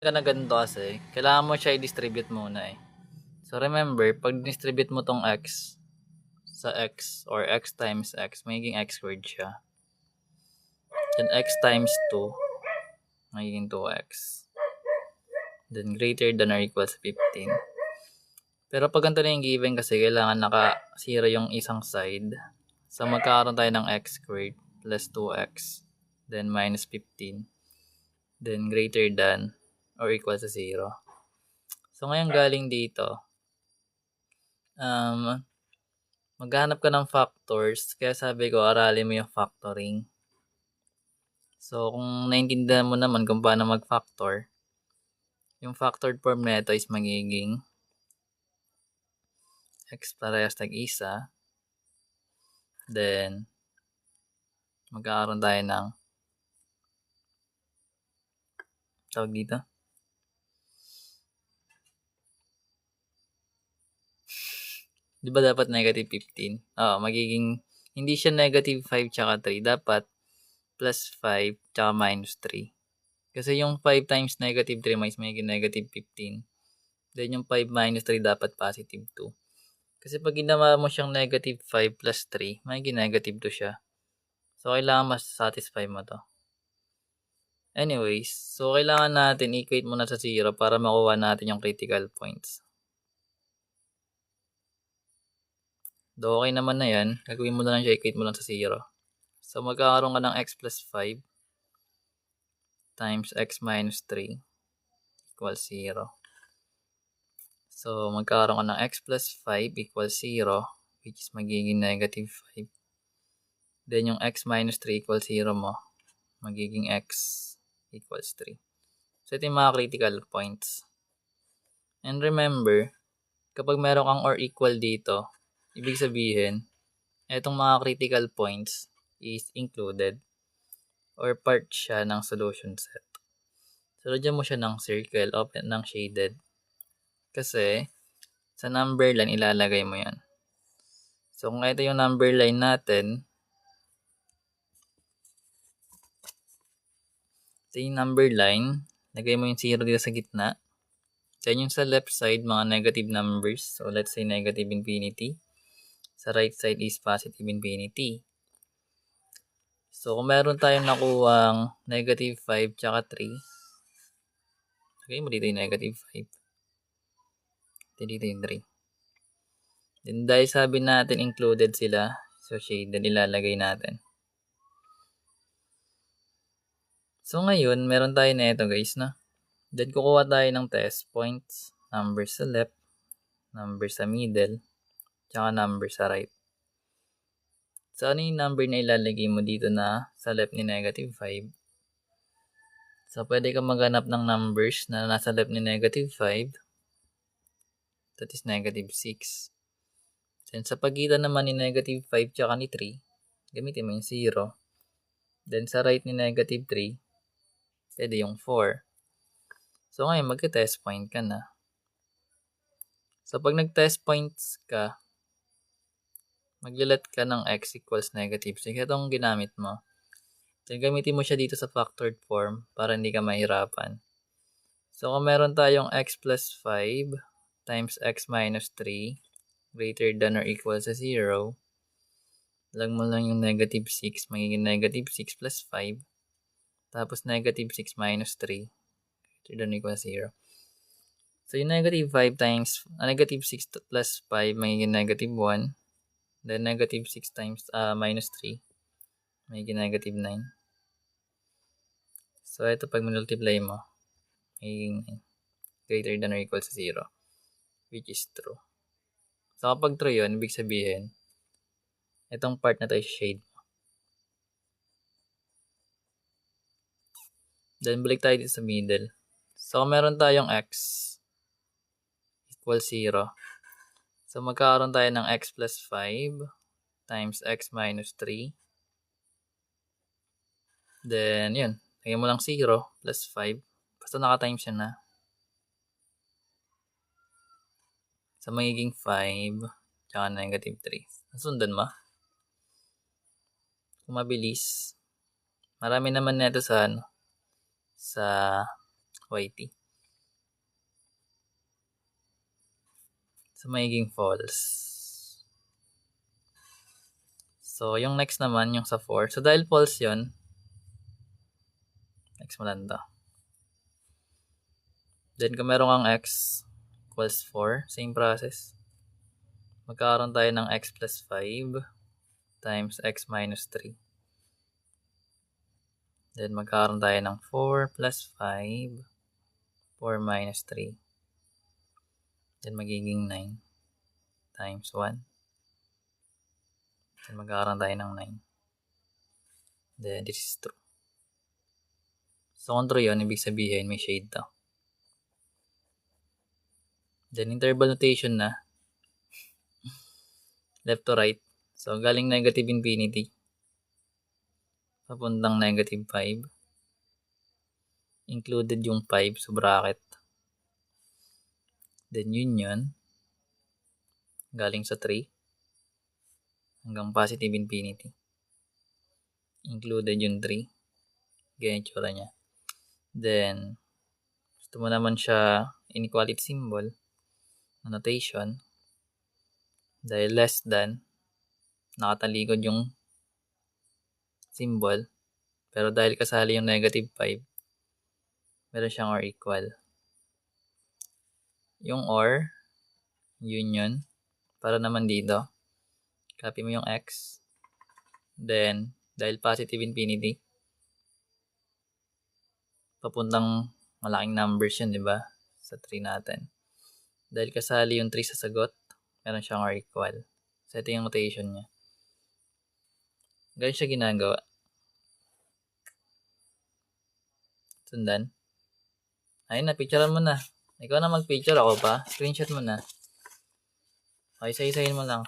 ka na ganito kasi, kailangan mo siya i-distribute muna eh. So remember, pag distribute mo tong x sa x or x times x, magiging x squared siya. Then x times 2, magiging 2x. Then greater than or equal sa 15. Pero pag ganito na yung given kasi, kailangan naka-0 yung isang side. So magkakaroon tayo ng x squared plus 2x. Then minus 15. Then greater than or equal sa 0. So ngayon galing dito, maghanap ka ng factors. Kaya sabi ko, aralin mo yung factoring. So kung naintindihan mo naman kung paano mag-factor, yung factored form nito is magiging x parehas tag-isa. Then, magkakaroon tayo ng tawag dito. Di ba dapat negative 15? Magiging, hindi siya negative 5 tsaka 3. Dapat plus 5 tsaka minus 3. Kasi yung 5 times negative 3 magiging negative 15. Then yung 5 minus 3 dapat positive 2. Kasi pag ginawa mo siyang negative 5 plus 3, magiging negative 2 siya. So, kailangan mas satisfy mo to. Anyways, so kailangan natin equate muna sa 0 para makuha natin yung critical points. Do okay naman na yan, gagawin mo na lang siya, equate mo lang sa 0. So, magkakaroon ka ng x plus 5 times x minus 3 equals 0. So, magkakaroon ka ng x plus 5 equals 0, which is magiging negative 5. Then, yung x minus 3 equals 0 mo, magiging x equals 3. So, ito yung mga critical points. And remember, kapag meron kang or equal dito, ibig sabihin, itong mga critical points is included or part siya ng solution set. So, lagyan mo siya ng circle, open ng shaded. Kasi, sa number line, ilalagay mo yan. So, kung ito yung number line natin, lagay mo yung 0 dito sa gitna. Then yung sa left side, mga negative numbers. So, let's say negative infinity. Sa right side is positive infinity. So, kung meron tayong nakuhang negative 5 tsaka 3, lagay mo dito yung negative 5. Dito yung 3. Then, dahil sabi natin included sila, so shade, then ilalagay natin. So, ngayon, meron tayo na ito guys, no? Then, kukuha tayo ng test points, number sa left, number sa middle, tsaka number sa right. So, ano yung number na ilalagay mo dito na sa left ni negative 5? So, pwede ka maghanap ng numbers na nasa left ni negative 5. That is negative 6. Then, sa pagitan naman ni negative 5 tsaka ni 3, gamitin mo yung 0. Then, sa right ni negative 3, pwede yung 4. So, ngayon, magka-test point ka na. So, pag nag-test points ka, maglalat ka ng x equals negative 6. Itong ginamit mo. Then, gamitin mo siya dito sa factored form para hindi ka mahirapan. So, kung meron tayong x plus 5 times x minus 3 greater than or equal sa 0, lag mo lang yung negative 6, magiging negative 6 plus 5. Tapos, negative 6 minus 3 greater than or equal sa 0. So, yung negative 5 times, negative 6 plus 5, magiging negative 1. Then, negative 6 times minus 3, magiging negative 9. So, ito pag multiply mo, magiging 9. Greater than or equal sa 0. Which is true. So, kapag true yun, ibig sabihin, itong part na to is shade mo. Then, balik tayo dito sa middle. So, meron tayong x equals 0. So, magkakaroon tayo ng x plus 5 times x minus 3. Then, yun. Lagyan mo lang 0 plus 5. Basta naka-times yan na. So, magiging 5 tsaka negative 3. Nasundan mo? Kung mabilis. Marami naman nito sa YT. So, magiging false. So, yung next naman, yung sa 4. So, dahil false yun, next mo lang to. Then, kung meron kang x equals 4, same process. Magkakaroon tayo ng x plus 5 times x minus 3. Then, magkakaroon tayo ng 4 plus 5, 4 minus 3. Then, magiging 9 times 1. Then, magkakaroon tayo ng 9. Then, this is true. So, kung true yun, ibig sabihin may shade to. Then, interval notation na. Left to right. So, galing negative infinity. Papuntang negative 5. Included yung 5 sa bracket. Then, union. Galing sa 3. Hanggang positive infinity. Included yung 3. Ganyan tsura niya. Then, gusto mo naman siya inequality symbol. Notation. Dahil less than, nakatalikod yung symbol. Pero dahil kasali yung negative 5, meron siyang or equal. Yung or, union, para naman dito, copy mo yung x. Then, dahil positive infinity, papuntang malaking numbers yun, di ba? Sa 3 natin. Dahil kasali yung 3 sa sagot, meron siyang or equal. So, ito yung notation niya. Ganyan siya ginagawa. Sundan. Ayun na, picturean mo na. Ikaw na mag-picture, ako pa. Screenshot mo na. Okay, isa-isahin mo lang.